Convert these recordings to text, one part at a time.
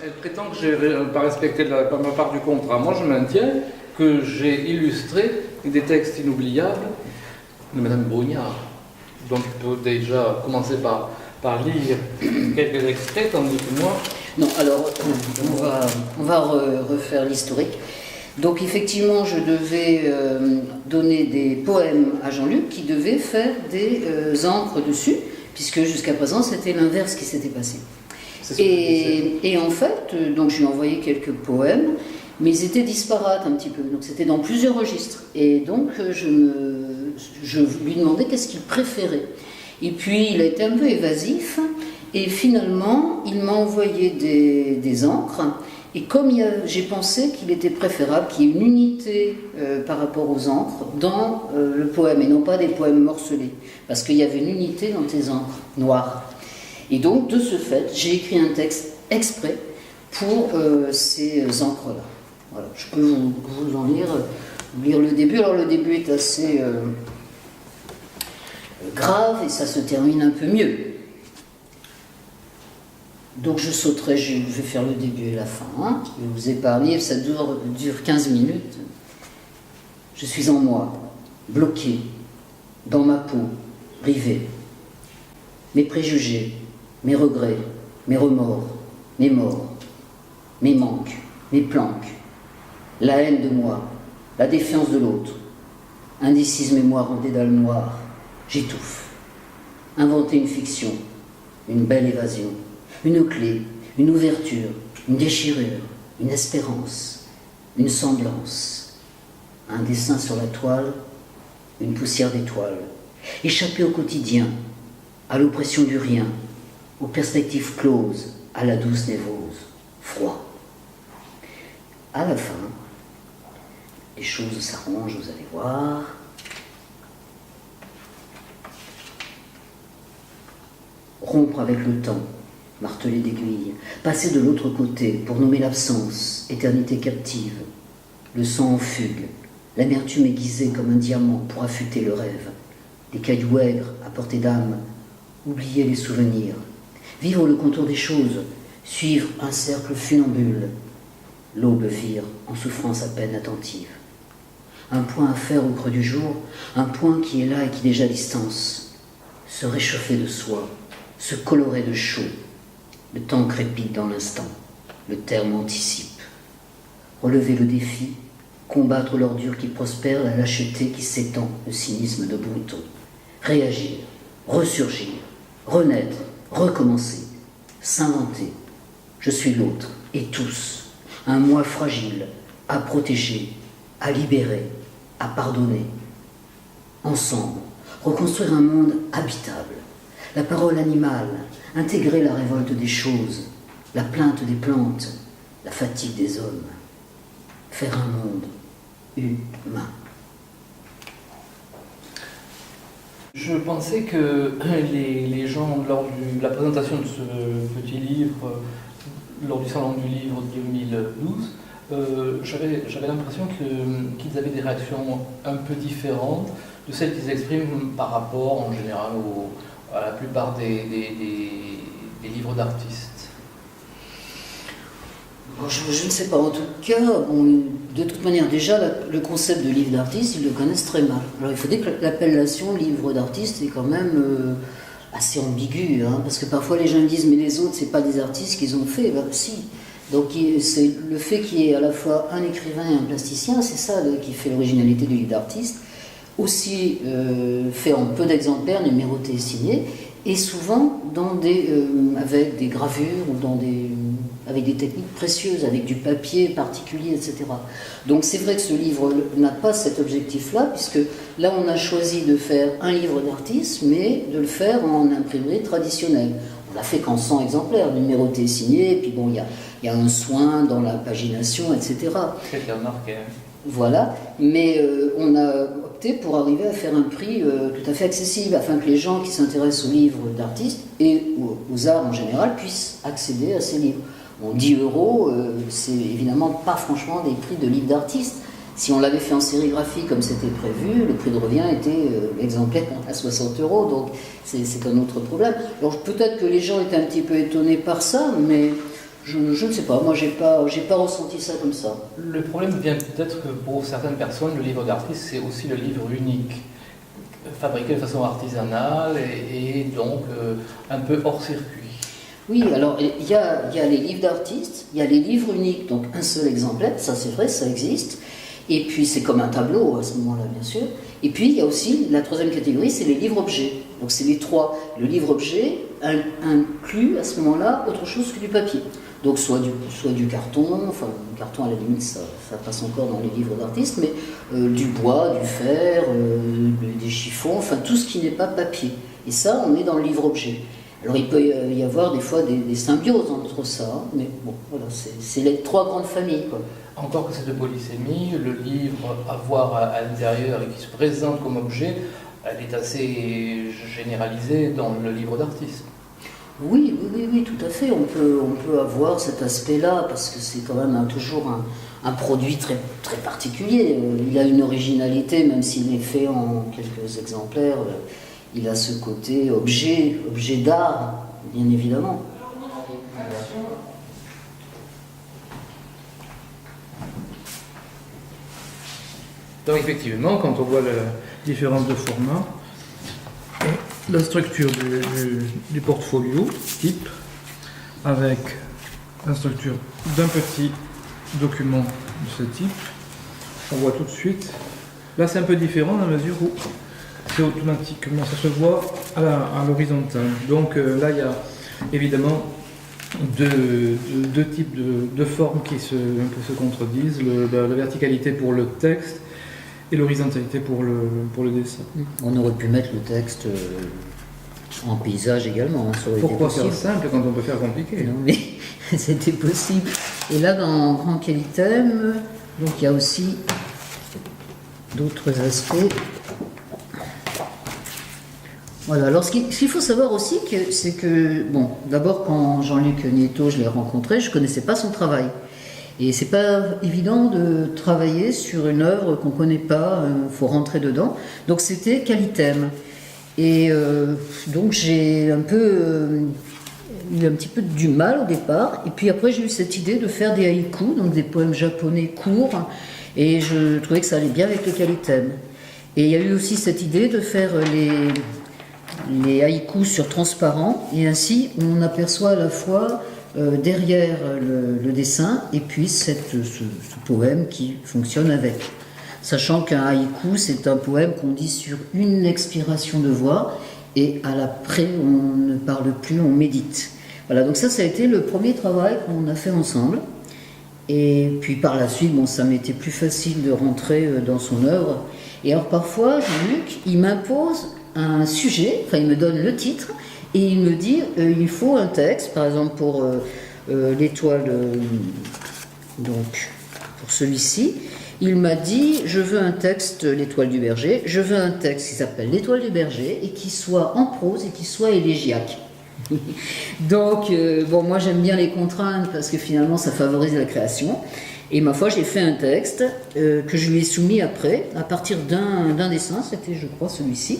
Elle prétend que j'ai pas respecté ma part du contrat. Moi, je maintiens que j'ai illustré des textes inoubliables de Madame Brouillard. Donc, il peut déjà commencer par lire quelques extraits, tandis que moi... Non, alors, on va refaire l'historique. Donc, effectivement, je devais donner des poèmes à Jean-Luc qui devait faire des encres dessus, puisque jusqu'à présent, c'était l'inverse qui s'était passé. Et en fait, donc, je lui ai envoyé quelques poèmes, mais ils étaient disparates un petit peu. Donc, c'était dans plusieurs registres. Et donc, je lui demandais qu'est-ce qu'il préférait. Et puis, il a été un peu évasif. Et finalement, il m'a envoyé des encres. Et comme j'ai pensé qu'il était préférable qu'il y ait une unité par rapport aux encres dans le poème, et non pas des poèmes morcelés. Parce qu'il y avait une unité dans tes encres noires. Et donc, de ce fait, j'ai écrit un texte exprès pour ces encres-là. Voilà, je peux vous en lire le début. Alors, le début est assez grave et ça se termine un peu mieux. Donc, je sauterai, je vais faire le début et la fin. Hein. Je vais vous épargner, ça dure 15 minutes. Je suis en moi, bloqué, dans ma peau, rivé. Mes préjugés, mes regrets, mes remords, mes morts, mes manques, mes planques, la haine de moi, la défiance de l'autre, indécise mémoire en dédale noir, j'étouffe. Inventer une fiction, une belle évasion, une clé, une ouverture, une déchirure, une espérance, une semblance, un dessin sur la toile, une poussière d'étoiles, échapper au quotidien, à l'oppression du rien, aux perspectives closes, à la douce névrose, froid. À la fin, les choses s'arrangent, vous allez voir. Rompre avec le temps, marteler d'aiguille, passer de l'autre côté pour nommer l'absence, éternité captive, le sang en fugue, l'amertume aiguisée comme un diamant pour affûter le rêve, des cailloux aigres à portée d'âme, oublier les souvenirs, vivre le contour des choses, suivre un cercle funambule, l'aube vire en souffrance à peine attentive. Un point à faire au creux du jour, un point qui est là et qui déjà distance, se réchauffer de soi, se colorer de chaud. Le temps crépite dans l'instant, le terme anticipe. Relever le défi, combattre l'ordure qui prospère, la lâcheté qui s'étend, le cynisme de Bruto. Réagir, ressurgir, renaître, recommencer, s'inventer. Je suis l'autre, et tous, un moi fragile, à protéger, à libérer, à pardonner. Ensemble, reconstruire un monde habitable. La parole animale, intégrer la révolte des choses, la plainte des plantes, la fatigue des hommes. Faire un monde humain. Je pensais que les gens, lors de la présentation de ce petit livre, lors du Salon du Livre 2012, j'avais l'impression qu'ils avaient des réactions un peu différentes de celles qu'ils expriment par rapport, en général, à la plupart des livres d'artistes. Je ne sais pas, en tout cas, bon, de toute manière, déjà, le concept de livre d'artiste, ils le connaissent très mal. Alors il faut dire que l'appellation livre d'artiste est quand même assez ambiguë, hein, parce que parfois les gens disent, mais les autres, c'est pas des artistes qu'ils ont fait. Ben, si. Donc c'est le fait qu'il y ait à la fois un écrivain et un plasticien, c'est ça qui fait l'originalité du livre d'artiste, aussi fait en peu d'exemplaires, numéroté et signé, et souvent avec des gravures ou avec des techniques précieuses, avec du papier particulier, etc. Donc c'est vrai que ce livre n'a pas cet objectif-là, puisque là on a choisi de faire un livre d'artiste, mais de le faire en imprimerie traditionnelle. On l'a fait qu'en 100 exemplaires, numéroté et signé, et puis bon, il y a un soin dans la pagination, etc. C'est bien marqué. Voilà, mais on a opté pour arriver à faire un prix tout à fait accessible, afin que les gens qui s'intéressent aux livres d'artistes et aux arts en général puissent accéder à ces livres. Bon, 10 €, c'est évidemment pas franchement des prix de livres d'artistes. Si on l'avait fait en sérigraphie comme c'était prévu, le prix de revient était exemplaire à 60 €, donc c'est un autre problème. Alors peut-être que les gens étaient un petit peu étonnés par ça, mais Je ne sais pas, moi j'ai pas ressenti ça comme ça. Le problème vient peut-être que pour certaines personnes, le livre d'artiste, c'est aussi le livre unique, fabriqué de façon artisanale et donc un peu hors circuit. Oui, alors il y a les livres d'artistes, il y a les livres uniques, donc un seul exemplaire, ça c'est vrai, ça existe. Et puis c'est comme un tableau à ce moment-là, bien sûr. Et puis il y a aussi la troisième catégorie, c'est les livres-objets. Donc c'est les trois. Le livre-objet inclut à ce moment-là autre chose que du papier. Donc soit du carton, enfin le carton à la limite ça passe encore dans les livres d'artistes, mais du bois, du fer, des chiffons, enfin tout ce qui n'est pas papier. Et ça, on est dans le livre-objet. Alors il peut y avoir des fois des symbioses entre ça, mais bon, voilà, c'est les trois grandes familles, quoi. Encore que cette polysémie, le livre à voir à l'intérieur et qui se présente comme objet, elle est assez généralisée dans le livre d'artiste. Oui, tout à fait. On peut avoir cet aspect-là parce que c'est quand même toujours un produit très, très particulier. Il a une originalité, même s'il est fait en quelques exemplaires. Il a ce côté objet d'art, bien évidemment. Donc effectivement, quand on voit la différence de format, la structure du portfolio type, avec la structure d'un petit document de ce type, on voit tout de suite, là c'est un peu différent dans la mesure où c'est automatiquement, ça se voit à l'horizontale. Donc là il y a évidemment deux types de formes qui un peu se contredisent, la verticalité pour le texte et l'horizontalité pour le dessin. On aurait pu mettre le texte en paysage également. Hein, ça aurait Pourquoi été possible. faire simple quand on peut faire compliqué? Non mais c'était possible. Et là dans Grand Qualitem, donc il y a aussi d'autres aspects. Voilà, alors ce qu'il faut savoir aussi, c'est que, bon, d'abord quand Jean-Luc Nieto, je l'ai rencontré, je ne connaissais pas son travail. Et c'est pas évident de travailler sur une œuvre qu'on ne connaît pas, il faut rentrer dedans. Donc c'était Qualitem. Et donc j'ai eu un petit peu du mal au départ. Et puis après j'ai eu cette idée de faire des haïkus, donc des poèmes japonais courts. Et je trouvais que ça allait bien avec le Qualitem. Et il y a eu aussi cette idée de faire les haïkus sur transparent. Et ainsi on aperçoit à la fois derrière le dessin et puis ce poème qui fonctionne avec. Sachant qu'un haïku, c'est un poème qu'on dit sur une expiration de voix et à l'après, on ne parle plus, on médite. Voilà, donc ça a été le premier travail qu'on a fait ensemble. Et puis par la suite, bon, ça m'était plus facile de rentrer dans son œuvre. Et alors parfois, Jean-Luc, il m'impose un sujet, enfin il me donne le titre, et il me dit il faut un texte, par exemple pour l'étoile, donc pour celui-ci. Il m'a dit, je veux un texte, l'étoile du berger, je veux un texte qui s'appelle l'étoile du berger et qui soit en prose et qui soit élégiaque. Donc, bon, moi j'aime bien les contraintes parce que finalement ça favorise la création. Et ma foi, j'ai fait un texte que je lui ai soumis après, à partir d'un dessin, c'était je crois celui-ci.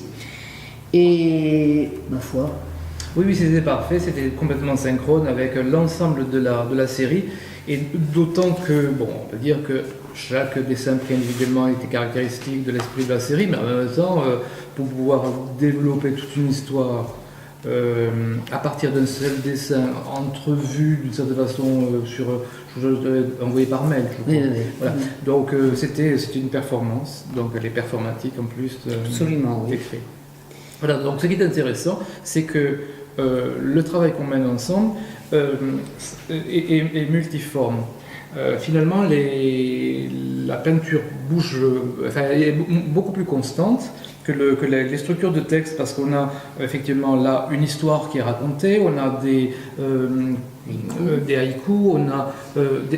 Et ma foi... Oui, c'était parfait, c'était complètement synchrone avec l'ensemble de la série. Et d'autant que, bon, on peut dire que chaque dessin pris individuellement était caractéristique de l'esprit de la série, mais en même temps, pour pouvoir développer toute une histoire à partir d'un seul dessin, entrevu d'une certaine façon je l'avais envoyé par mail, je crois. Oui. Voilà. Donc c'était une performance, donc elle est performatique en plus. Absolument, oui. Écrit. Voilà, donc ce qui est intéressant, c'est que le travail qu'on mène ensemble est multiforme. Finalement, la peinture bouge, elle est beaucoup plus constante que les structures de texte, parce qu'on a effectivement là une histoire qui est racontée, on a des haïkus, on a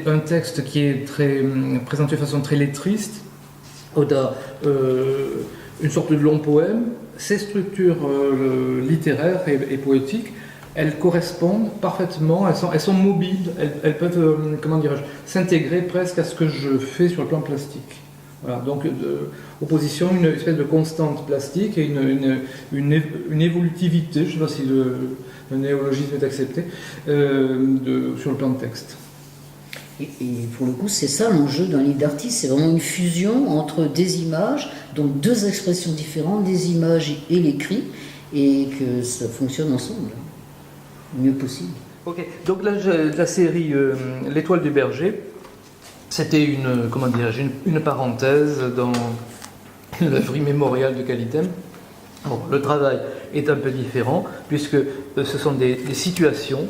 un texte qui est présenté de façon très lettriste, on a une sorte de long poème. Ces structures littéraires et poétiques, elles correspondent parfaitement, elles sont mobiles, elles peuvent, comment dirais-je, s'intégrer presque à ce que je fais sur le plan plastique. Voilà, donc opposition, une espèce de constante plastique et une évolutivité, je ne sais pas si le néologisme est accepté, sur le plan de texte. Et pour le coup, c'est ça l'enjeu d'un livre d'artiste, c'est vraiment une fusion entre des images, donc deux expressions différentes, des images et l'écrit, et que ça fonctionne ensemble, le mieux possible. Ok, donc là, la série L'Étoile du Berger, c'était une parenthèse dans l'œuvre immémoriale de Calitem. Bon, le travail est un peu différent, puisque ce sont des situations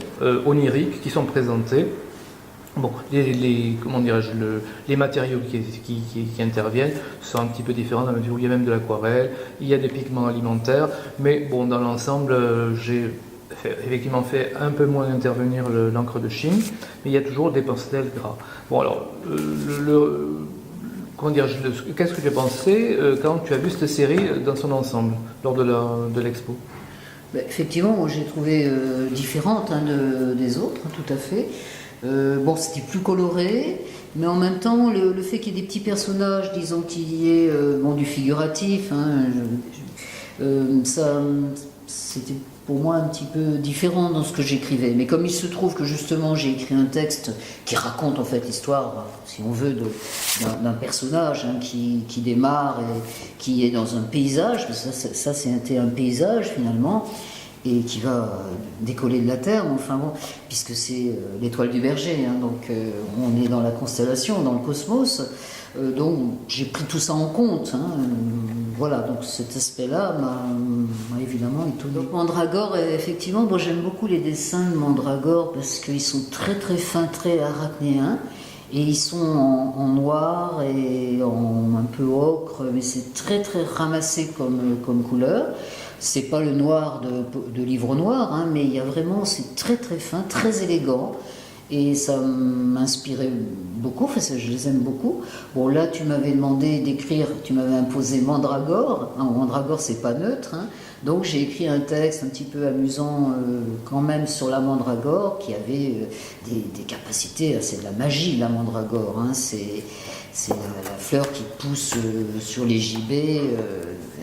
oniriques qui sont présentées. Bon, les matériaux qui interviennent sont un petit peu différents, dans la mesure où il y a même de l'aquarelle, il y a des pigments alimentaires, mais bon, dans l'ensemble, j'ai effectivement fait un peu moins intervenir l'encre de Chine, mais il y a toujours des pastels gras. Bon, alors, qu'est-ce que tu as pensé quand tu as vu cette série dans son ensemble, lors de l'expo? Effectivement, moi j'ai trouvé différente des autres, tout à fait. Bon, c'était plus coloré, mais en même temps, le fait qu'il y ait des petits personnages, disons qu'il y ait du figuratif, ça, c'était pour moi un petit peu différent dans ce que j'écrivais. Mais comme il se trouve que justement j'ai écrit un texte qui raconte en fait l'histoire, si on veut, d'un personnage qui démarre et qui est dans un paysage, parce que ça c'était un paysage finalement, et qui va décoller de la Terre, enfin bon, puisque c'est l'étoile du berger, donc on est dans la constellation, dans le cosmos, donc j'ai pris tout ça en compte, voilà, donc cet aspect-là m'a évidemment étonné. Donc Mandragore, effectivement, bon, j'aime beaucoup les dessins de Mandragore parce qu'ils sont très très fins, très arachnéens, et ils sont en noir et un peu ocre, mais c'est très très ramassé comme couleur. C'est pas le noir de livre noir, mais il y a vraiment, c'est très très fin, très élégant, et ça m'inspirait beaucoup, enfin je les aime beaucoup. Bon, là tu m'avais demandé d'écrire, tu m'avais imposé Mandragore. Mandragore c'est pas neutre, donc j'ai écrit un texte un petit peu amusant quand même sur la Mandragore, qui avait des capacités, c'est de la magie la Mandragore, c'est la fleur qui pousse sur les gibets,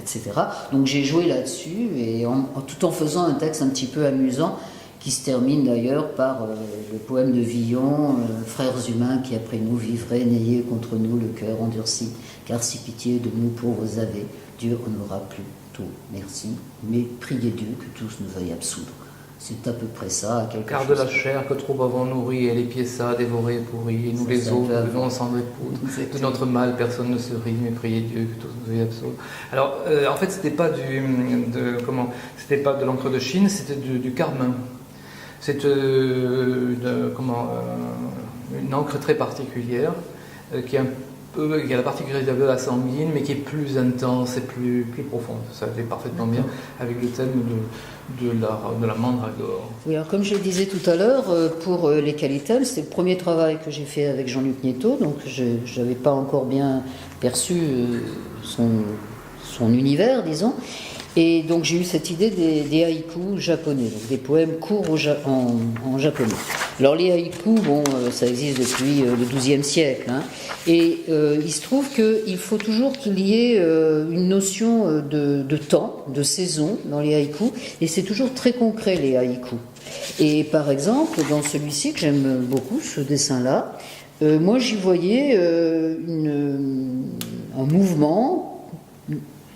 etc. Donc j'ai joué là-dessus, et tout en faisant un texte un petit peu amusant, qui se termine d'ailleurs par le poème de Villon, Frères humains qui après nous vivraient, n'ayez contre nous le cœur endurci, car si pitié de nous pauvres avez, Dieu en aura plus tôt, merci, mais priez Dieu que tous nous veuillent absoudre. C'est à peu près ça. Car de la chair que trop avons nourri, et les pieds ça dévorés et pourris, et nous les autres devons cendre et poudre. De notre mal, personne ne se rit, mais priez Dieu que tous nous veuillent absoudre. Alors, en fait, c'était pas c'était pas de l'encre de Chine, c'était du carmin. C'est une encre très particulière qui a la particularité de la sanguine, mais qui est plus intense et plus profonde. Ça allait parfaitement bien avec le thème de la mandragore. Oui, alors comme je le disais tout à l'heure, pour les Calitem, c'est le premier travail que j'ai fait avec Jean-Luc Nieto, donc je n'avais pas encore bien perçu son univers, disons. Et donc j'ai eu cette idée des haïkus japonais, donc des poèmes courts en japonais. Alors les haïkus, ça existe depuis le XIIe siècle, et il se trouve qu'il faut toujours qu'il y ait une notion de temps, de saison dans les haïkus, et c'est toujours très concret les haïkus. Et par exemple, dans celui-ci que j'aime beaucoup, ce dessin-là, moi j'y voyais un mouvement.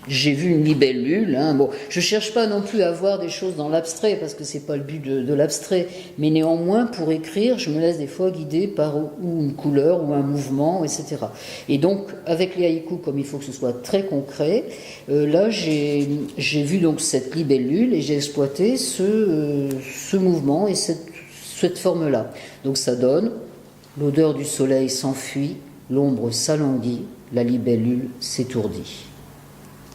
J'ai vu une libellule. Je cherche pas non plus à voir des choses dans l'abstrait parce que c'est pas le but de l'abstrait, mais néanmoins pour écrire, je me laisse des fois guider par ou une couleur ou un mouvement, etc. Et donc avec les haïkus, comme il faut que ce soit très concret, là j'ai vu donc cette libellule et j'ai exploité ce mouvement et cette forme-là. Donc ça donne: l'odeur du soleil s'enfuit, l'ombre s'alanguit, la libellule s'étourdit.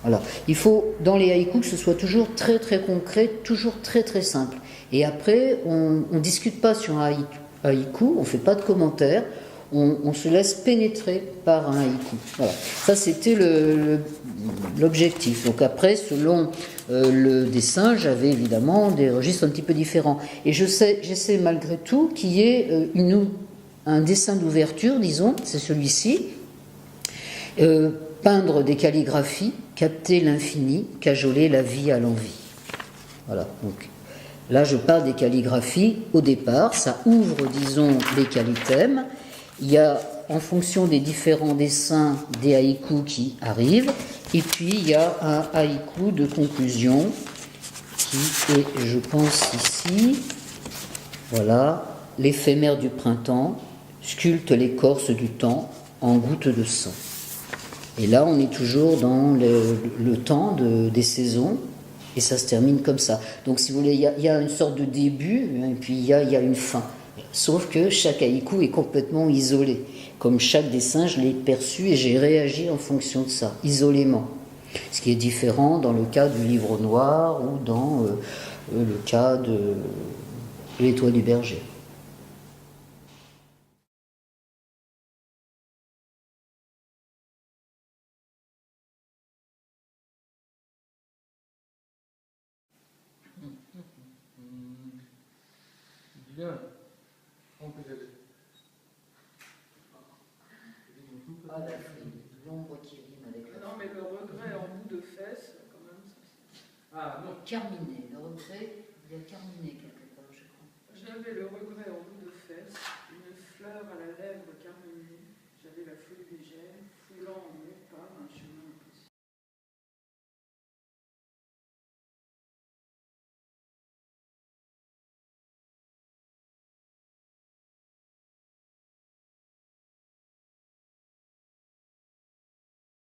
Voilà. Il faut, dans les haïkus, que ce soit toujours très très concret, toujours très très simple. Et après, on ne discute pas sur un haïku, on ne fait pas de commentaires, on se laisse pénétrer par un haïku. Voilà. Ça, c'était l'objectif. Donc après, selon le dessin, j'avais évidemment des registres un petit peu différents. Et j'essaie malgré tout qu'il y ait un dessin d'ouverture, disons, c'est celui-ci. Peindre des calligraphies, capter l'infini, cajoler la vie à l'envie. Voilà, donc là je parle des calligraphies au départ, ça ouvre, disons, les qualitèmes. Il y a, en fonction des différents dessins, des haïkus qui arrivent, et puis il y a un haïku de conclusion qui est, je pense ici, voilà, l'éphémère du printemps sculpte l'écorce du temps en gouttes de sang. Et là, on est toujours dans le temps des saisons, et ça se termine comme ça. Donc, si vous voulez, il y a une sorte de début, et puis il y a une fin. Sauf que chaque haïku est complètement isolé. Comme chaque dessin, je l'ai perçu et j'ai réagi en fonction de ça, isolément. Ce qui est différent dans le cas du livre noir ou dans le cas de Les Toits du Berger. Bien. On peut y aller. Ah, l'ombre qui rime avec la... Non, mais le regret en bout de fesse, quand même, ça Ah non. Carminé, le regret, il y a carminé quelque part, je crois. J'avais le regret en bout de fesse, une fleur à la lèvre carminée. J'avais la folie légère, foulant en mon pas un chemin